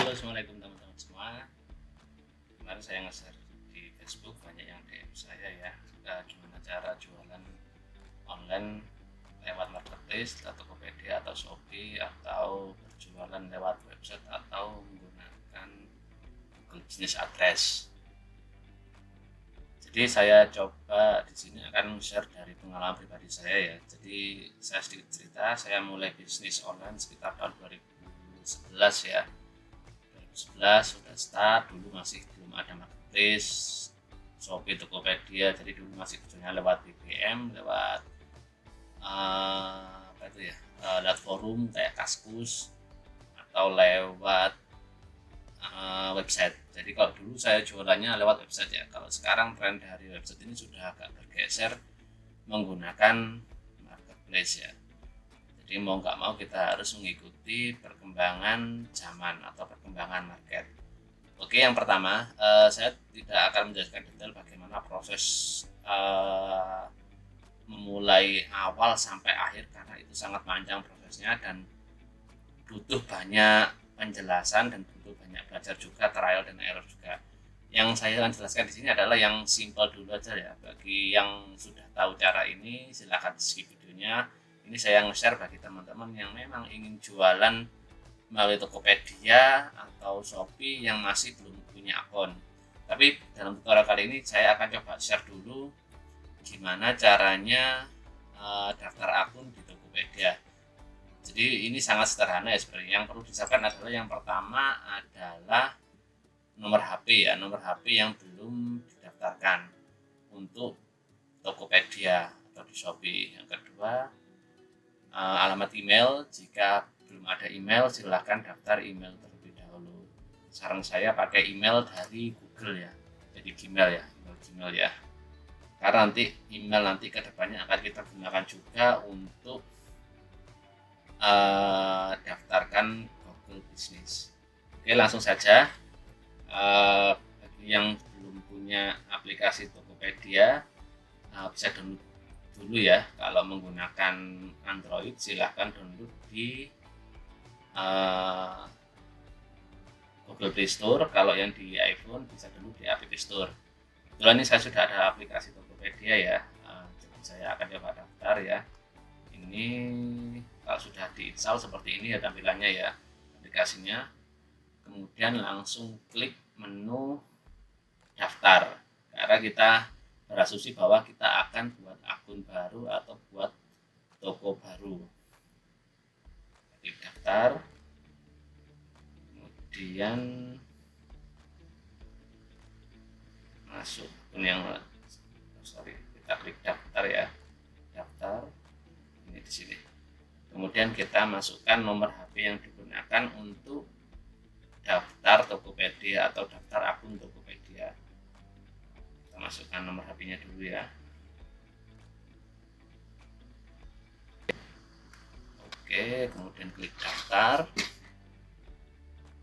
Halo, assalamualaikum teman-teman semua. Kemarin saya nge-share di Facebook, banyak yang DM saya ya, gimana cara jualan online lewat marketplace atau Tokopedia atau Shopee, atau berjualan lewat website atau menggunakan Google Business Address. Jadi saya coba di sini akan share dari pengalaman pribadi saya ya. Jadi saya sedikit cerita, saya mulai bisnis online sekitar tahun 2011 ya. 2011 sudah start, dulu masih belum ada marketplace, Shopee, Tokopedia, jadi dulu masih kerjanya lewat BBM, lewat apa itu ya, lewat forum kayak Kaskus atau lewat website. Jadi kalau dulu saya jualannya lewat website ya. Kalau sekarang tren dari website ini sudah agak bergeser menggunakan marketplace ya. Jadi mau nggak mau kita harus mengikuti perkembangan zaman atau perkembangan market. Oke, yang pertama saya tidak akan menjelaskan detail bagaimana proses memulai awal sampai akhir karena itu sangat panjang prosesnya dan butuh banyak penjelasan dan butuh banyak belajar juga, trial dan error juga. Yang saya akan jelaskan di sini adalah yang simple dulu aja ya. Bagi yang sudah tahu cara ini, silahkan skip videonya. Ini saya nge-share bagi teman-teman yang memang ingin jualan melalui Tokopedia atau Shopee yang masih belum punya akun. Tapi dalam tutorial kali ini saya akan coba share dulu gimana caranya daftar akun di Tokopedia. Jadi ini sangat sederhana ya sebenarnya. Yang perlu disiapkan adalah yang pertama adalah nomor HP ya, nomor HP yang belum didaftarkan untuk Tokopedia atau di Shopee. Yang kedua alamat email, jika belum ada email silahkan daftar email terlebih dahulu. Saran saya pakai email dari Google ya, jadi Gmail ya, email Gmail ya. Karena nanti email nanti kedepannya akan kita gunakan juga untuk daftarkan Google Business. Oke, langsung saja. Bagi yang belum punya aplikasi Tokopedia bisa download dulu ya. Kalau menggunakan Android silahkan download di Google Play Store. Kalau yang di iPhone bisa download di App Store. Kebetulan ini saya sudah ada aplikasi Tokopedia ya, jadi saya akan coba daftar ya. Ini kalau sudah diinstal seperti ini ya tampilannya ya aplikasinya. Kemudian langsung klik menu daftar karena kita berasumsi bahwa kita akan buat akun baru atau buat toko baru. Klik daftar, kemudian masuk akun yang kita klik daftar ya, daftar ini di sini. Kemudian kita masukkan nomor HP yang digunakan untuk daftar Tokopedia atau daftar akun Tokopedia. Kita masukkan nomor HP-nya dulu ya. Oke, kemudian klik daftar.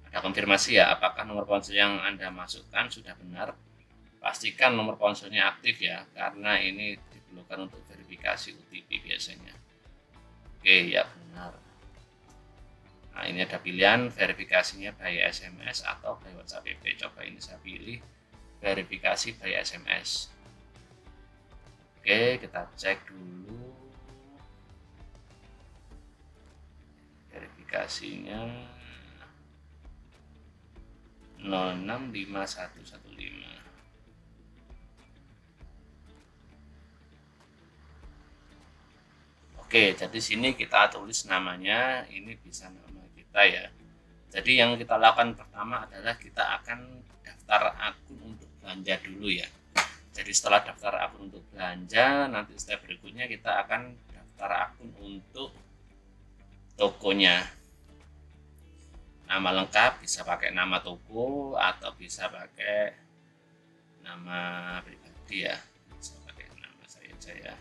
Ada konfirmasi ya, apakah nomor ponsel yang Anda masukkan sudah benar. Pastikan nomor ponselnya aktif ya, karena ini diperlukan untuk verifikasi OTP biasanya. Oke, ya benar. Nah, ini ada pilihan verifikasinya by SMS atau by WhatsApp. Coba ini saya pilih verifikasi by SMS. Oke, kita cek dulu verifikasinya 065115. Oke, jadi sini kita tulis namanya, ini bisa nama kita ya. Jadi yang kita lakukan pertama adalah kita akan daftar akun untuk belanja dulu ya. Jadi setelah daftar akun untuk belanja, nanti step berikutnya kita akan daftar akun untuk tokonya. Nama lengkap bisa pakai nama toko atau bisa pakai nama pribadi ya. Bisa pakai nama saya aja ya.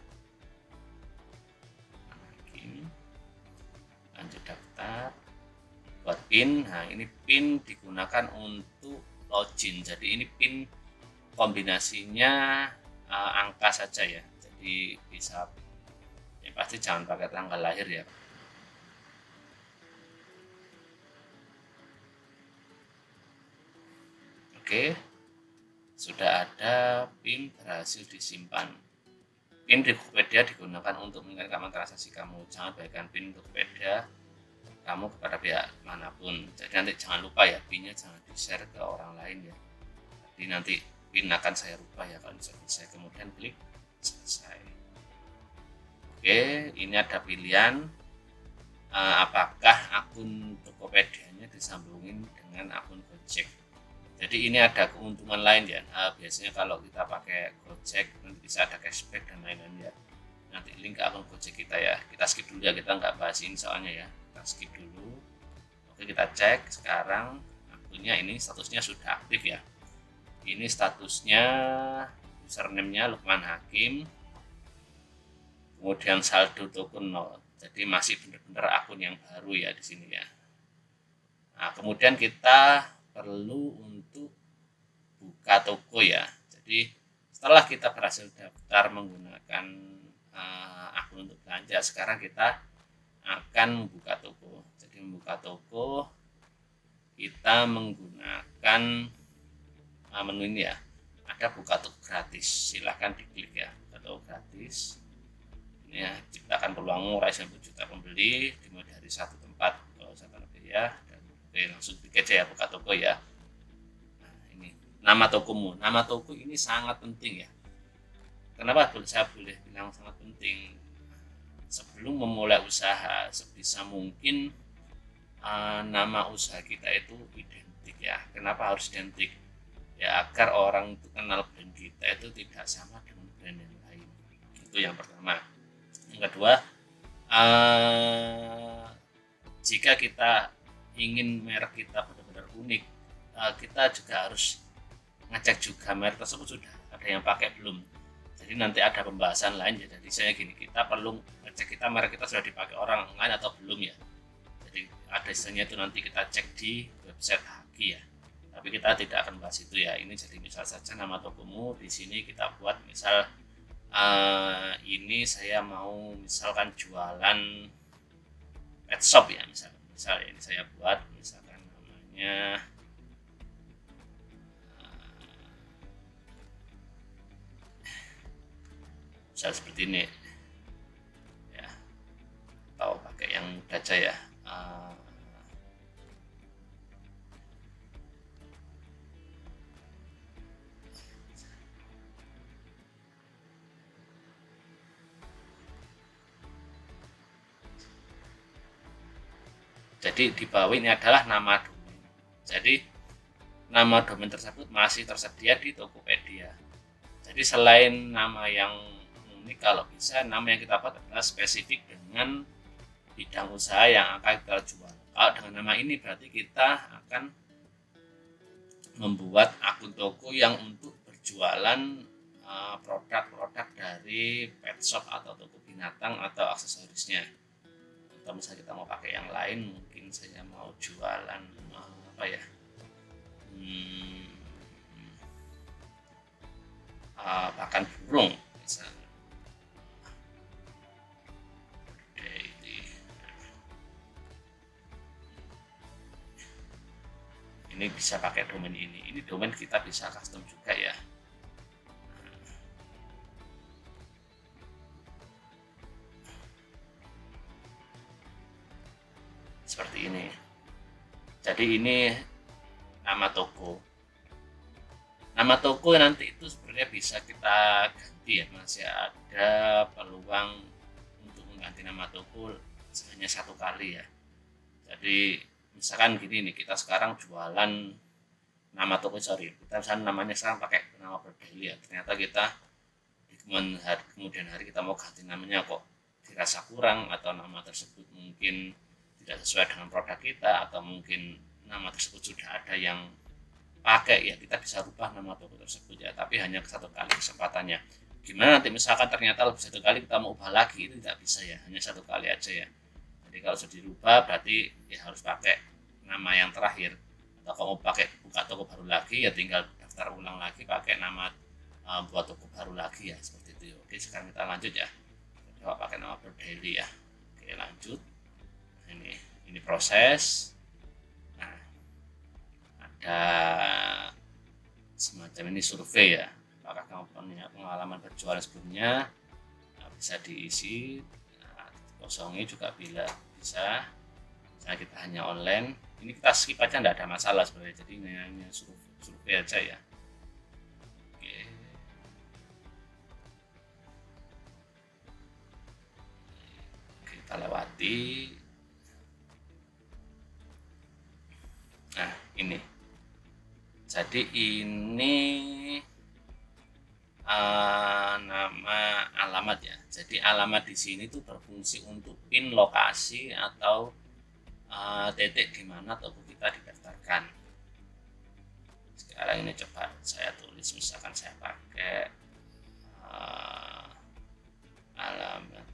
Lanjut daftar, buat PIN. Nah, ini PIN digunakan untuk login. Jadi ini PIN kombinasinya angka saja ya. Jadi bisa, ya pasti jangan pakai tanggal lahir ya. Oke, sudah ada PIN berhasil disimpan. PIN di Tokopedia digunakan untuk mengingatkan transaksi kamu. Jangan bagikan PIN Tokopedia kamu kepada pihak manapun. Jadi nanti jangan lupa ya, PIN-nya jangan di-share ke orang lain ya. Jadi nanti PIN akan saya rubah ya kalau selesai. Kemudian klik selesai. Oke, ini ada pilihan apakah akun Tokopedia-nya disambungin dengan akun Gojek. Jadi ini ada keuntungan lain ya. Biasanya kalau kita pakai Gojek nanti bisa ada cashback dan lain-lain ya. Nanti link ke akun Gojek kita ya. Kita skip dulu ya, kita nggak bahas ini soalnya ya. Kita skip dulu. Oke, kita cek sekarang akunnya ini statusnya sudah aktif ya. Ini statusnya username-nya Lukman Hakim. Kemudian saldo token 0. Jadi masih benar-benar akun yang baru ya di sini ya. Nah, kemudian kita perlu untuk buka toko ya. Jadi setelah kita berhasil daftar menggunakan akun untuk belanja, sekarang kita akan membuka toko. Jadi membuka toko kita menggunakan menu ini ya. Ada buka toko gratis. Silahkan diklik ya, buka toko gratis. Ini ya, ciptakan peluang murah 1 juta pembeli dimulai dari satu tempat kalau saya lebih ya. Oke, langsung klik aja ya, buka toko ya. Nah, ini nama tokomu. Nama toko ini sangat penting ya. Kenapa saya boleh bilang sangat penting? Sebelum memulai usaha, sebisa mungkin nama usaha kita itu identik ya. Kenapa harus identik? Ya agar orang itu kenal brand kita itu tidak sama dengan brand yang lain. Itu yang pertama. Yang kedua, jika kita ingin merek kita benar-benar unik, kita juga harus ngecek juga merek tersebut sudah ada yang pakai belum. Jadi nanti ada pembahasan lain ya. Jadi saya gini, kita perlu ngecek kita merek kita sudah dipakai orang lain atau belum ya. Jadi ada istilahnya itu nanti kita cek di website Haki ya. Tapi kita tidak akan bahas itu ya. Ini jadi misal saja nama tokomu di sini kita buat misal ini saya mau misalkan jualan pet shop ya misal ini saya buat misalkan namanya misal seperti ini ya, atau pakai yang mudah aja ya. Jadi di bawah ini adalah nama domain. Jadi nama domain tersebut masih tersedia di Tokopedia. Jadi selain nama yang unik, kalau bisa nama yang kita buat adalah spesifik dengan bidang usaha yang akan kita jual. Kalau dengan nama ini berarti kita akan membuat akun toko yang untuk berjualan produk-produk dari pet shop atau toko binatang atau aksesorisnya. Atau misalnya kita mau pakai yang lain, mungkin saya mau jualan apa ya, pakan burung misalnya. Ini bisa pakai domain ini domain kita bisa custom juga ya. Seperti ini. Jadi ini nama toko. Nama toko nanti itu sebenarnya bisa kita ganti ya, masih ada peluang untuk mengganti nama toko hanya 1 kali ya. Jadi misalkan gini nih, kita sekarang jualan nama toko kita misalnya namanya sekarang pakai nama Berdeli ya, ternyata kita di kemudian hari kita mau ganti namanya kok dirasa kurang atau nama tersebut mungkin tidak sesuai dengan produk kita atau mungkin nama tersebut sudah ada yang pakai ya, kita bisa rubah nama toko tersebut ya, tapi hanya 1 kali kesempatannya. Gimana nanti misalkan ternyata lebih 1 kali kita mau ubah lagi, itu tidak bisa ya, hanya 1 kali aja ya. Jadi kalau sudah dirubah berarti ya harus pakai nama yang terakhir, atau kalau mau pakai buka toko baru lagi ya tinggal daftar ulang lagi pakai nama buat toko baru lagi ya, seperti itu. Oke, sekarang kita lanjut ya, coba pakai nama Berdeli ya. Oke, lanjut. Ini proses. Nah, ada semacam ini survei ya, apakah kamu punya pengalaman berjualan sebelumnya. Nah, bisa diisi, nah, kosongnya juga bila bisa. Misalnya kita hanya online, ini kita skip aja, nggak ada masalah sebenarnya, jadi ini hanya survei aja ya. Oke. Kita lewati. Nah ini, jadi ini nama alamat ya. Jadi alamat di sini tuh berfungsi untuk pin lokasi atau titik di mana toko kita didaftarkan. Sekarang ini coba saya tulis, misalkan saya pakai alamat,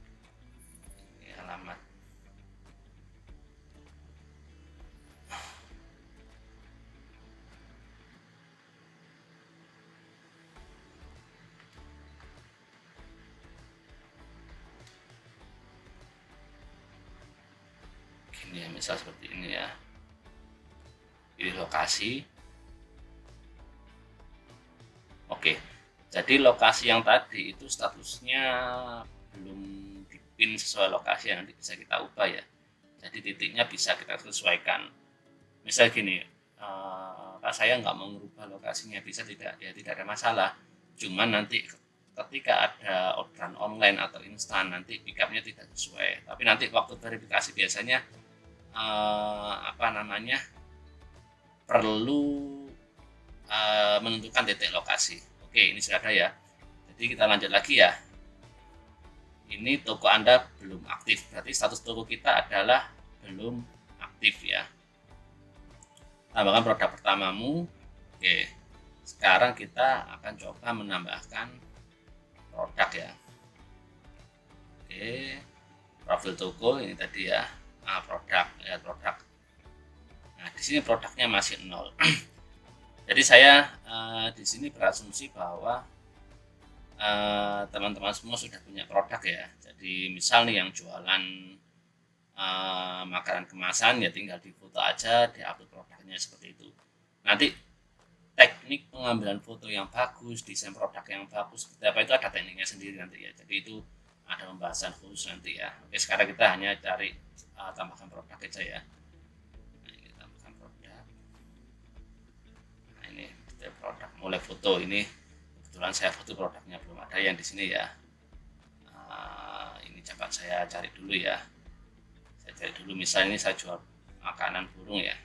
ini alamat. Ini ya, misal seperti ini ya, pilih lokasi. Oke, jadi lokasi yang tadi itu statusnya belum dipin sesuai lokasi yang nanti bisa kita ubah ya. Jadi titiknya bisa kita sesuaikan. Misal gini, saya nggak mau merubah lokasinya, bisa tidak? Ya tidak ada masalah. Cuman nanti ketika ada orderan online atau instan, nanti pickupnya tidak sesuai. Tapi nanti waktu verifikasi biasanya perlu menentukan titik lokasi. Oke, ini sudah ada ya. Jadi kita lanjut lagi ya. Ini toko Anda belum aktif, berarti status toko kita adalah belum aktif ya. Tambahkan produk pertamamu. Oke, sekarang kita akan coba menambahkan produk ya. Oke, profil toko ini tadi ya. Produk ya, produk. Nah, di sini produknya masih 0. Jadi saya di sini berasumsi bahwa teman-teman semua sudah punya produk ya. Jadi misal nih yang jualan makanan kemasan, ya tinggal difoto aja, diupload produknya seperti itu. Nanti teknik pengambilan foto yang bagus, desain produk yang bagus, seperti apa itu ada tekniknya sendiri nanti ya. Jadi itu ada pembahasan khusus nanti ya. Oke, sekarang kita hanya cari tambahkan produk aja ya. Nah, ini tambahkan produk. Nah, ini produk, mulai foto. Ini kebetulan saya foto produknya belum ada yang di sini ya. Ini coba saya cari dulu ya. Saya cari dulu, misalnya ini saya jual makanan burung ya.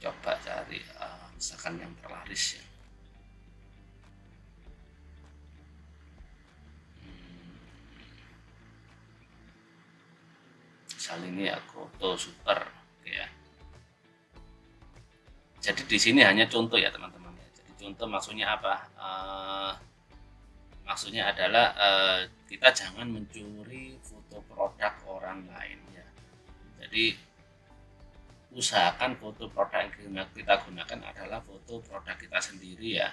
Coba cari misalkan yang terlaris ya. Misal ini ya, Goto Super ya. Jadi di sini hanya contoh ya teman-teman ya. Jadi contoh maksudnya apa? Maksudnya adalah kita jangan mencuri foto produk orang lain ya. Jadi usahakan foto produk yang kita gunakan adalah foto produk kita sendiri ya.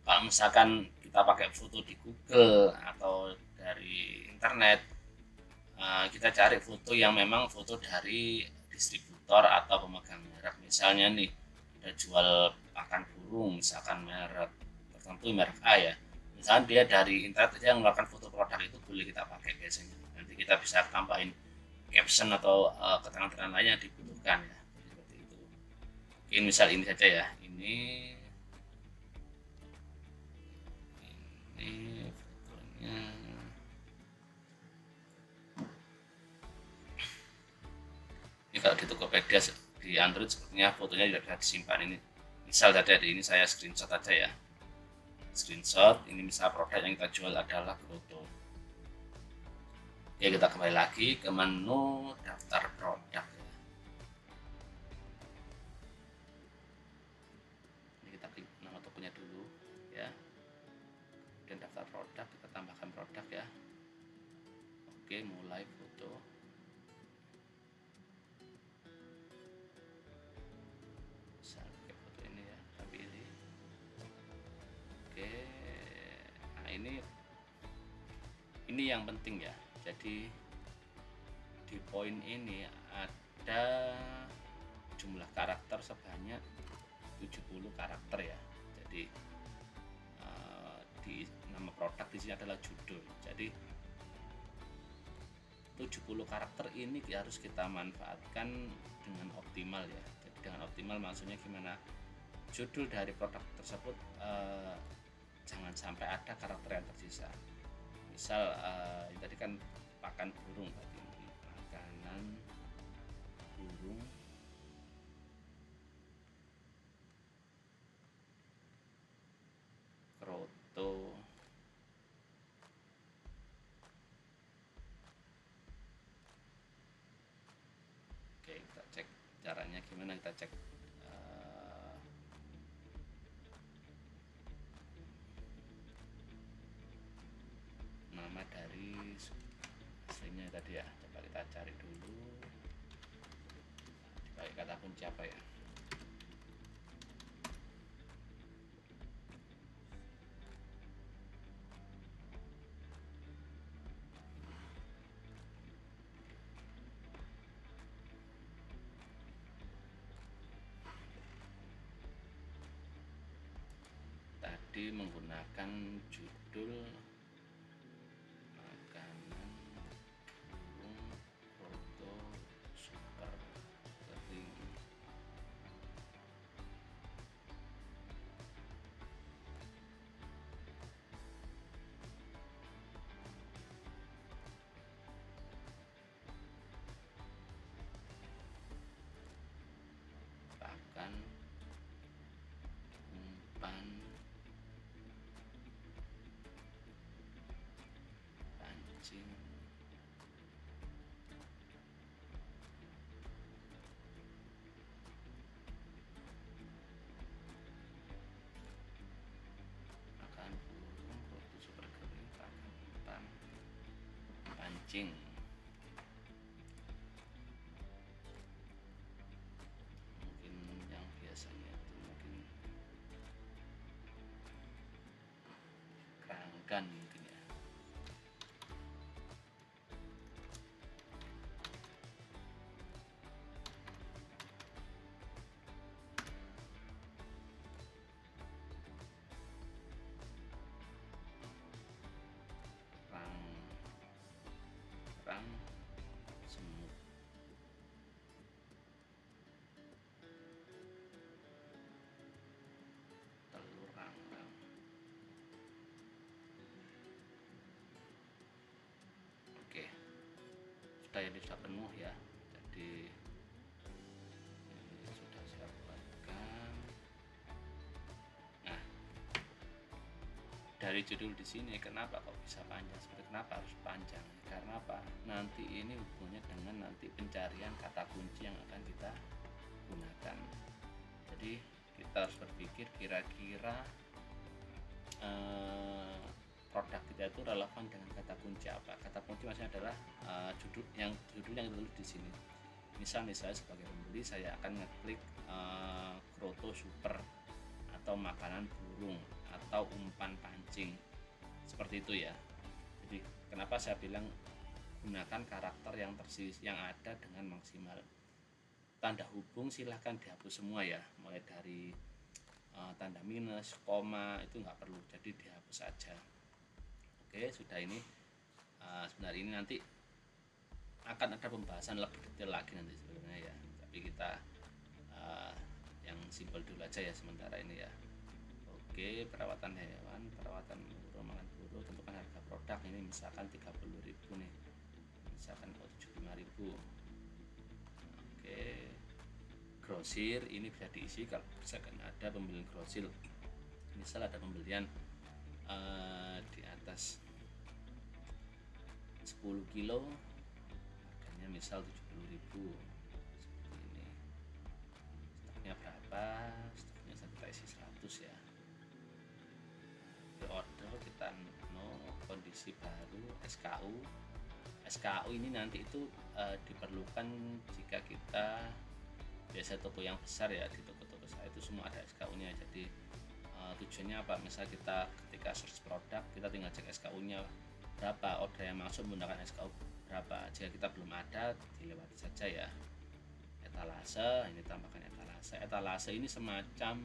Kalau misalkan kita pakai foto di Google atau dari internet, kita cari foto yang memang foto dari distributor atau pemegang merek. Misalnya nih, ada jual pakan burung, misalkan merek tertentu, merek A ya. Misalkan dia dari internet aja mengeluarkan foto produk, itu boleh kita pakai biasanya. Nanti kita bisa tambahin caption atau keterangan-keterangan lain yang dibutuhkan ya. Seperti itu. Oke, misal ini saja ya. Ini fotonya. Ini kalau di Tokopedia di Android sepertinya fotonya juga bisa disimpan. Ini misal saja di ini saya screenshot aja ya. Screenshot, ini misal produk yang kita jual adalah Goto. Oke, kita kembali lagi ke menu daftar produk ya. Ini kita klik nama tokonya dulu ya. Dan daftar produk, kita tambahkan produk ya. Oke, mulai foto. Ini yang penting ya. Jadi di poin ini ada jumlah karakter sebanyak 70 karakter ya. Jadi di nama produk di sini adalah judul. Jadi 70 karakter ini harus kita manfaatkan dengan optimal ya. Jadi dengan optimal maksudnya gimana? Judul dari produk tersebut jangan sampai ada karakter yang tersisa. Misal tadi kan pakan burung, berarti ini makanan burung kroto. Oke, kita cek caranya gimana. Kita cek nama dari aslinya tadi ya. Coba kita cari dulu, dipakai kata kunci apa ya. Tadi menggunakan judul makanan burung kroto super kering. Pakan umpan pancing makan burung kroto super kering, pakan umpan pancing. Mungkin yang biasanya itu mungkin keranggan mungkin ya. Kerang semut. Telur rang-rang. Oke, sudah, ini sudah penuh ya. Jadi ini sudah saya buatkan. Nah, dari judul di sini kenapa kok bisa panjang? Seperti kenapa harus panjang? Karena apa? Nanti ini hubungannya dengan nanti pencarian kata kunci yang akan kita gunakan. Jadi kita harus berpikir kira-kira produk kita itu relevan dengan kata kunci apa. Kata kunci maksudnya adalah judul yang ditulis di sini. Misalnya sebagai pembeli saya akan ngeklik kroto super atau makanan burung atau umpan pancing, seperti itu ya. Jadi kenapa saya bilang gunakan karakter yang yang ada dengan maksimal. Tanda hubung silahkan dihapus semua ya, mulai dari tanda minus, koma itu nggak perlu, jadi dihapus saja. Oke, sudah ini. Sebenarnya ini nanti akan ada pembahasan lebih detail lagi nanti sebenarnya ya, tapi kita yang simpel dulu aja ya sementara ini ya. Oke, perawatan hewan, perawatan burung, makan burung, tentukan harga produk. Ini misalkan 30.000 nih, misalkan 75.000. Oke, grosir ini bisa diisi kalau misalkan ada pembelian grosir. Misal ada pembelian di atas 10 kilo, harganya misal 70.000, seperti ini. Stoknya berapa? Stoknya kita isi 100 ya. Order kita kondisi baru SKU ini nanti itu diperlukan jika kita biasa toko yang besar ya. Di toko-toko saya itu semua ada SKU nya. Jadi tujuannya apa? Misal kita ketika search produk, kita tinggal cek SKU nya berapa, order yang masuk menggunakan SKU berapa. Jika kita belum ada, dilewati saja ya. etalase. Ini tambahkan etalase. Etalase ini semacam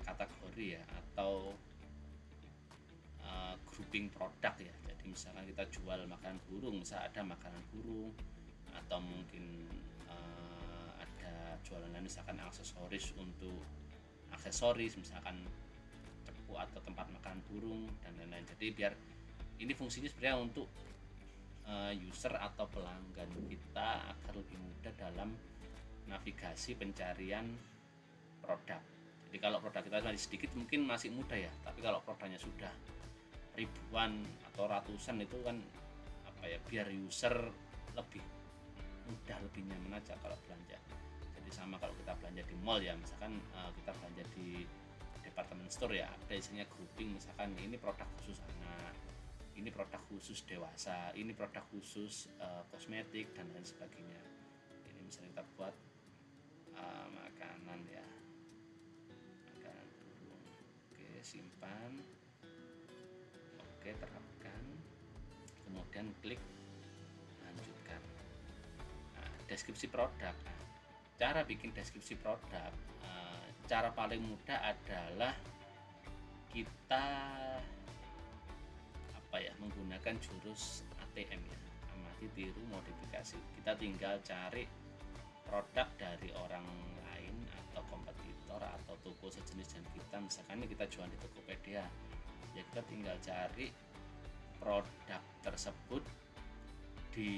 kategori ya, atau grouping produk ya. Jadi misalkan kita jual makanan burung, misal ada makanan burung, atau mungkin ada jualan misalkan aksesoris untuk aksesoris, misalkan cepu atau tempat makan burung dan lain-lain. Jadi biar ini fungsinya sebenarnya untuk user atau pelanggan kita agar lebih mudah dalam navigasi pencarian produk. Jadi kalau produk kita masih sedikit mungkin masih mudah ya, tapi kalau produknya sudah ribuan atau ratusan itu kan apa ya, biar user lebih mudah, lebih nyaman aja kalau belanja. Jadi sama kalau kita belanja di mall ya, misalkan kita belanja di department store ya, ada isinya grouping, misalkan ini produk khusus anak, ini produk khusus dewasa, ini produk khusus kosmetik dan lain sebagainya. Ini misalnya kita buat makanan ya, makanan burung. Oke, simpan, oke, terapkan, kemudian klik lanjutkan. Nah, deskripsi produk. Nah, cara bikin deskripsi produk, cara paling mudah adalah kita menggunakan jurus ATM ya, amati, tiru, modifikasi. Kita tinggal cari produk dari orang lain atau kompetitor atau toko sejenis dengan kita. Misalkan ini kita jual di Tokopedia ya, kita tinggal cari produk tersebut di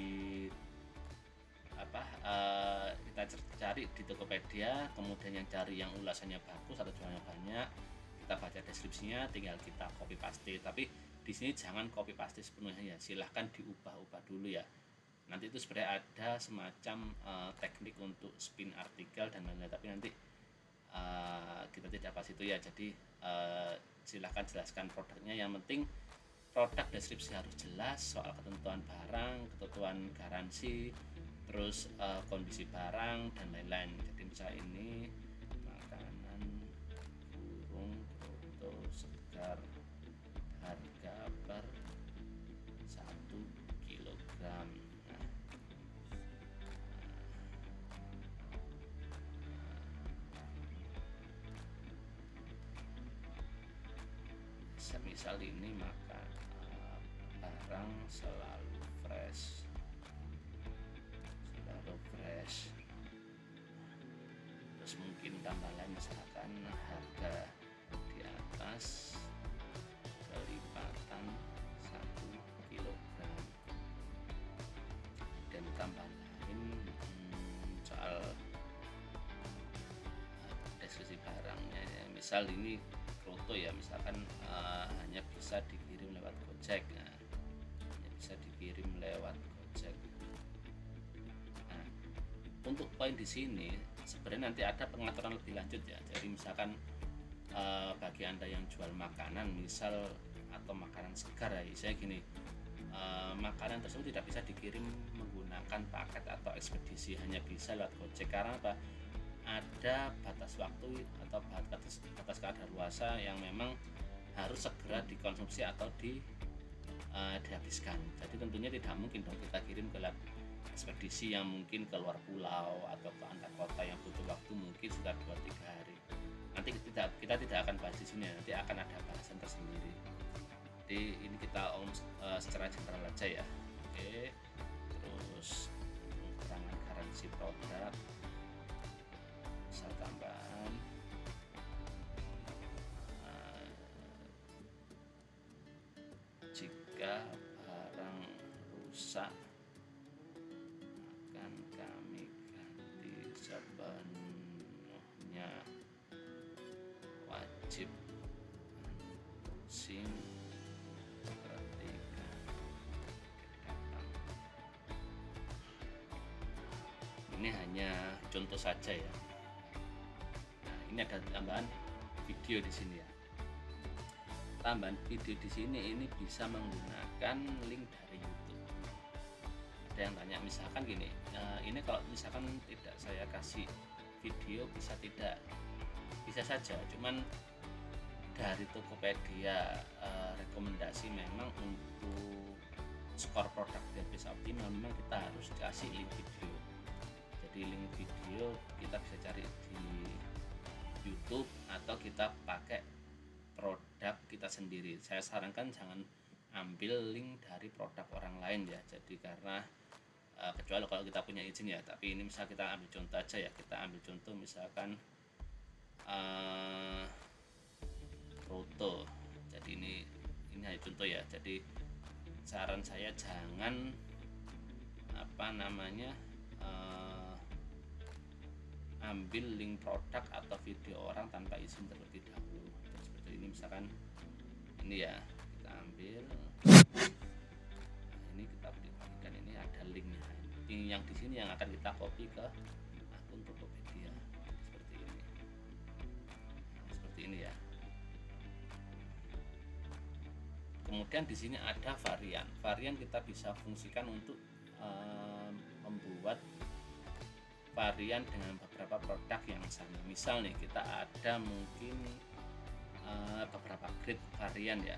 kita cari di Tokopedia, kemudian yang cari yang ulasannya bagus atau jualnya banyak, kita baca deskripsinya, tinggal kita copy paste. Tapi di sini jangan copy paste sepenuhnya ya, silahkan diubah-ubah dulu ya. Nanti itu sebenarnya ada semacam teknik untuk spin artikel dan lain-lain, tapi nanti kita tidak bahas itu ya. Jadi silahkan jelaskan produknya, yang penting produk deskripsi harus jelas, soal ketentuan barang, ketentuan garansi, terus kondisi barang dan lain-lain. Jadi misalnya ini makanan burung foto segar, harga per 1 kilogram. Semisal ini maka barang selalu fresh, terus mungkin tambah lain, misalkan harga di atas kelipatan 1 kilogram, dan tambah lain soal deskripsi barangnya ya. Misal ini foto ya, misalkan hanya bisa dikirim lewat Gojek. Nah, hanya bisa dikirim lewat Gojek. Nah, untuk poin di sini sebenarnya nanti ada pengaturan lebih lanjut ya. Jadi misalkan bagi Anda yang jual makanan misal atau makanan segar ya, saya gini, makanan tersebut tidak bisa dikirim menggunakan paket atau ekspedisi, hanya bisa lewat Gojek. Karena apa? Ada batas waktu atau batas kadaluarsa yang memang harus segera dikonsumsi atau dihabiskan. Jadi tentunya tidak mungkin dong kita kirim ke ekspedisi yang mungkin ke luar pulau atau ke antar kota yang butuh waktu mungkin sekitar 2-3 hari. Nanti kita tidak akan bahas di sini, nanti akan ada bahasan tersendiri. Jadi ini kita secara general aja ya. Oke, terus keterangan garansi produk, tambahan jika barang rusak akan kami ganti sepenuhnya, wajib SIM ketika datang. Ini hanya contoh saja ya. Ini ada tambahan video di sini ya. Tambahan video di sini ini bisa menggunakan link dari YouTube. Ada yang tanya misalkan gini, ini kalau misalkan tidak saya kasih video bisa tidak? Bisa saja, cuman dari Tokopedia rekomendasi memang untuk skor produk biar bisa optimal memang kita harus kasih link video. Jadi Jadi link video kita bisa cari di YouTube atau kita pakai produk kita sendiri. Saya sarankan jangan ambil link dari produk orang lain ya. Jadi karena kecuali kalau kita punya izin ya. Tapi ini misal kita ambil contoh aja ya. Kita ambil contoh misalkan Proto. Jadi ini hanya contoh ya. Jadi saran saya jangan ambil link produk atau video orang tanpa izin terlebih dahulu. Jadi seperti ini misalkan ini ya, kita ambil ini kita bagikan, ini ada linknya. Link yang di sini yang akan kita copy ke akun Tokopedia seperti ini. Seperti ini ya. Kemudian di sini ada varian. Varian kita bisa fungsikan untuk membuat varian dengan beberapa produk yang sama. Misal nih kita ada mungkin beberapa grade varian ya.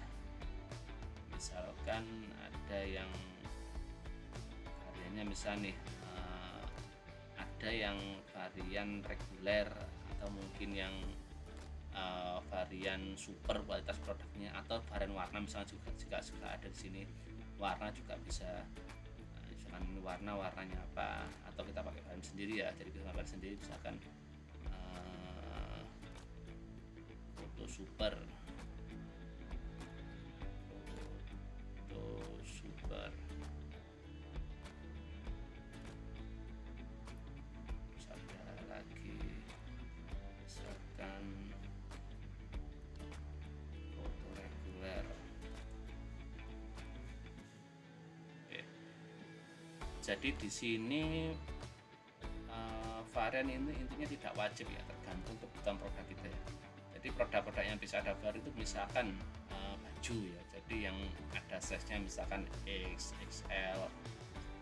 Misalkan ada yang variannya misal nih ada yang varian reguler atau mungkin yang varian super kualitas produknya, atau varian warna misalnya juga ada di sini. Warna juga bisa, misalkan ini warnanya apa, atau kita pakai varian sendiri ya. Jadi kita pakai sendiri misalkan foto super terus ada lagi misalkan foto reguler. Oke. Jadi di sini varian ini intinya tidak wajib ya, tergantung kebutuhan produk kita ya. Jadi produk-produk yang bisa ada varian itu misalkan baju ya, jadi yang ada size-nya misalkan X, XL,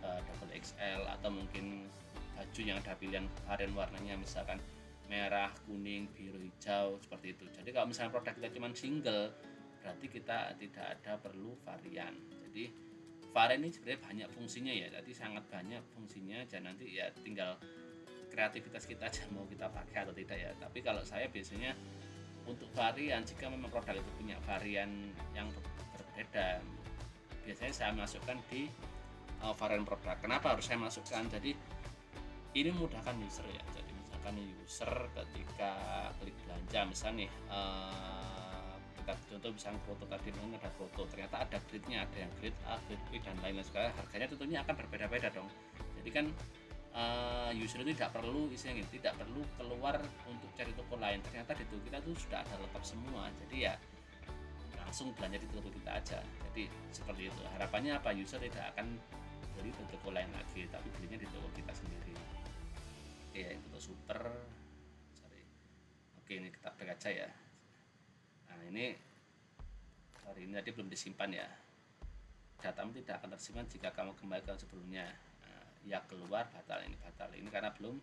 double XL, atau mungkin baju yang ada pilihan varian warnanya misalkan merah, kuning, biru, hijau, seperti itu. Jadi kalau misalnya produk kita cuma single, berarti kita tidak ada perlu varian. Jadi varian ini sebenarnya banyak fungsinya ya, jadi sangat banyak fungsinya, dan nanti ya tinggal kreativitas kita aja mau kita pakai atau tidak ya. Tapi kalau saya biasanya untuk varian, jika memang produk itu punya varian yang berbeda, biasanya saya masukkan di varian produk. Kenapa harus saya masukkan? Jadi ini memudahkan user ya. Jadi misalkan user ketika klik belanja misalnya nih, kita contoh misalnya foto tadi, ini ada foto, ternyata ada grade-nya, ada yang grade A, grade B, dan lain-lain sebagainya. Harganya tentunya akan berbeda-beda dong. Jadi kan user itu tidak perlu tidak perlu keluar untuk cari toko lain. Ternyata di toko kita tuh sudah ada lengkap semua. Jadi ya langsung belanja di toko kita aja. Jadi seperti itu. Harapannya apa? User tidak akan beli di toko lain lagi, tapi belinya di toko kita sendiri. Oke, yang foto super. Oke, ini kita back aja ya. Nah ini tadi belum disimpan ya. Datamu tidak akan tersimpan jika kamu kembali ke sebelumnya. Ya keluar batal ini karena belum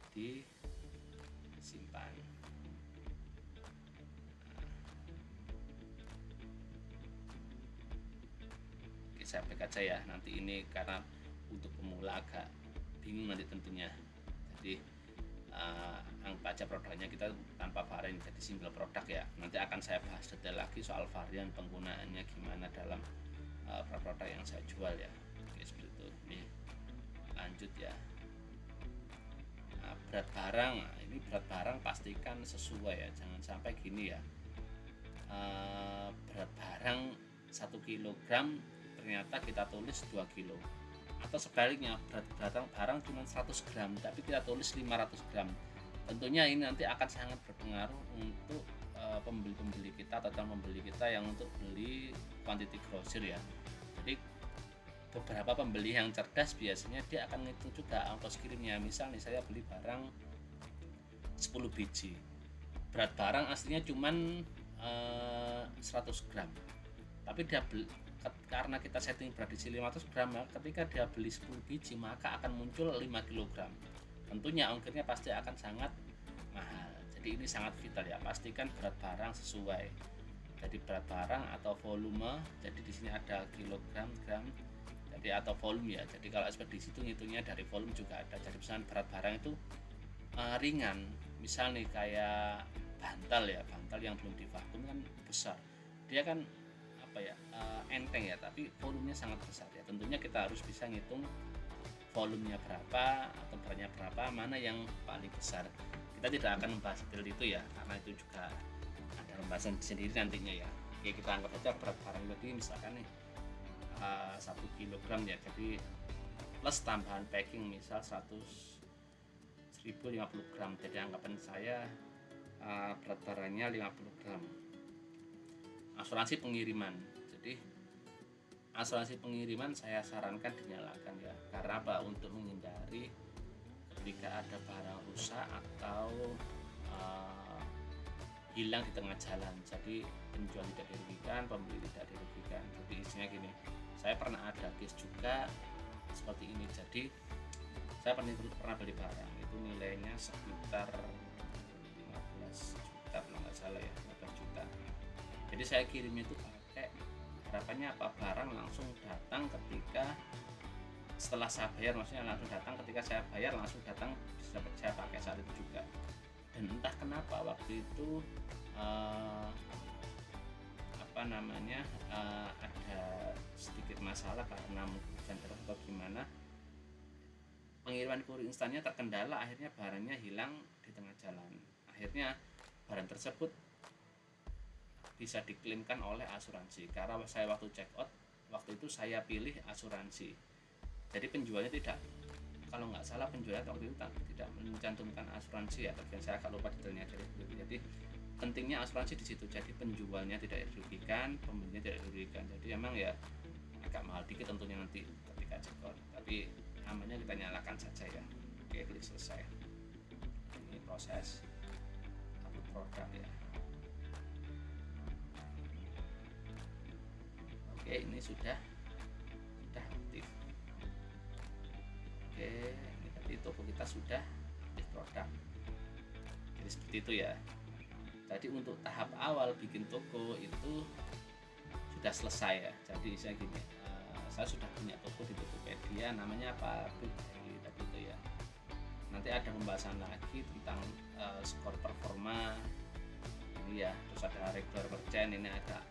disimpan. Oke, saya back aja ya. Nanti ini karena untuk pemula agak bingung nanti tentunya. Jadi anggap aja produknya kita tanpa varian, jadi single produk ya. Nanti akan saya bahas detail lagi soal varian, penggunaannya gimana dalam produk yang saya jual ya. Oke, seperti itu. Nih lanjut ya. Nah, berat barang, ini berat barang pastikan sesuai ya, jangan sampai gini ya, berat barang 1 kilogram ternyata kita tulis 2 kilo, atau sebaliknya berat barang cuma 100 gram tapi kita tulis 500 gram. Tentunya ini nanti akan sangat berpengaruh untuk pembeli kita atau pembeli kita yang untuk beli quantity grosir ya. Jadi beberapa pembeli yang cerdas biasanya dia akan ngitung juga ongkos kirimnya. Misal nih saya beli barang 10 biji, berat barang aslinya cuman 100 gram, tapi dia beli, karena kita setting berat di 500 gram, ketika dia beli 10 biji maka akan muncul 5 kg. Tentunya ongkirnya pasti akan sangat mahal. Jadi ini sangat vital ya, pastikan berat barang sesuai. Jadi berat barang atau volume, jadi di sini ada kilogram, gram, jadi atau volume ya. Jadi kalau ekspedisi itu ngitungnya dari volume juga ada. Jadi misalnya berat barang itu ringan, misal nih kayak bantal ya, bantal yang belum divakum kan besar, dia kan apa ya, enteng ya, tapi volumenya sangat besar ya. Tentunya kita harus bisa ngitung volumenya berapa atau beratnya berapa, mana yang paling besar. Kita tidak akan membahas detail itu ya, karena itu juga ada pembahasan sendiri nantinya ya. Oke, kita anggap aja berat barang berarti misalkan nih 1 kilogram ya, jadi plus tambahan packing misal 1050 gram, jadi anggapan saya berat barangnya 50 gram. Asuransi pengiriman, jadi asuransi pengiriman saya sarankan dinyalakan ya, karena apa, untuk menghindari ketika ada barang rusak atau hilang di tengah jalan, jadi penjual tidak dirugikan, pembeli tidak dirugikan. Jadi isinya gini, saya pernah ada case juga seperti ini. Jadi saya pernah beli barang itu nilainya sekitar 15 juta kalau nggak salah ya, 15 juta. Jadi saya kirimnya itu pakai, harapannya apa, barang langsung datang ketika setelah saya bayar, maksudnya langsung datang ketika saya bayar, langsung datang saya pakai saat itu juga. Dan entah kenapa waktu itu ada sedikit masalah karena hujan deras atau gimana, pengiriman kurir instannya terkendala, akhirnya barangnya hilang di tengah jalan. Akhirnya barang tersebut bisa diklaimkan oleh asuransi, karena saya waktu check out waktu itu saya pilih asuransi. Jadi penjualnya tidak, kalau nggak salah penjualnya waktu itu tidak mencantumkan asuransi ya, tapi saya agak lupa detailnya. Jadi pentingnya asuransi di situ, jadi penjualnya tidak dirugikan, pembelinya tidak dirugikan. Jadi emang ya agak mahal dikit tentunya nanti ketika check out, tapi amannya kita nyalakan saja ya. Oke, klik selesai. Ini proses upload produk ya. Oke, ini sudah aktif. Oke, ini tadi toko kita sudah aktif produk. Jadi seperti itu ya. Jadi untuk tahap awal bikin toko itu sudah selesai ya. Jadi saya gini, saya sudah punya toko di Tokopedia, namanya apa, tadi itu ya. Nanti ada pembahasan lagi tentang skor performa ini ya. Terus ada regular merchant, ini ada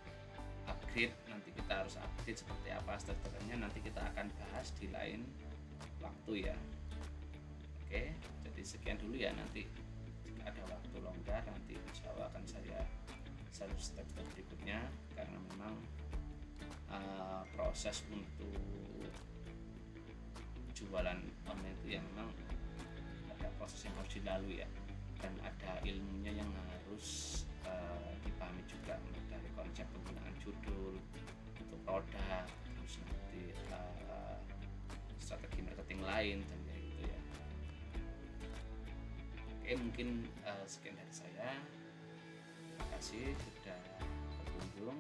upgrade, nanti kita harus upgrade seperti apa strukturnya, nanti kita akan bahas di lain waktu ya. Oke, jadi sekian dulu ya. Nanti jika ada waktu longgar, nanti insya Allah akan saya step-step berikutnya, karena memang proses untuk jualan online itu ya memang ada proses yang harus dilalui ya, dan ada ilmunya yang harus dipahami juga, dari konsep penggunaan judul untuk produk, terus nanti strategi marketing lain dan kayak gitu ya. Oke, mungkin sekian dari saya. Terima kasih sudah berkunjung.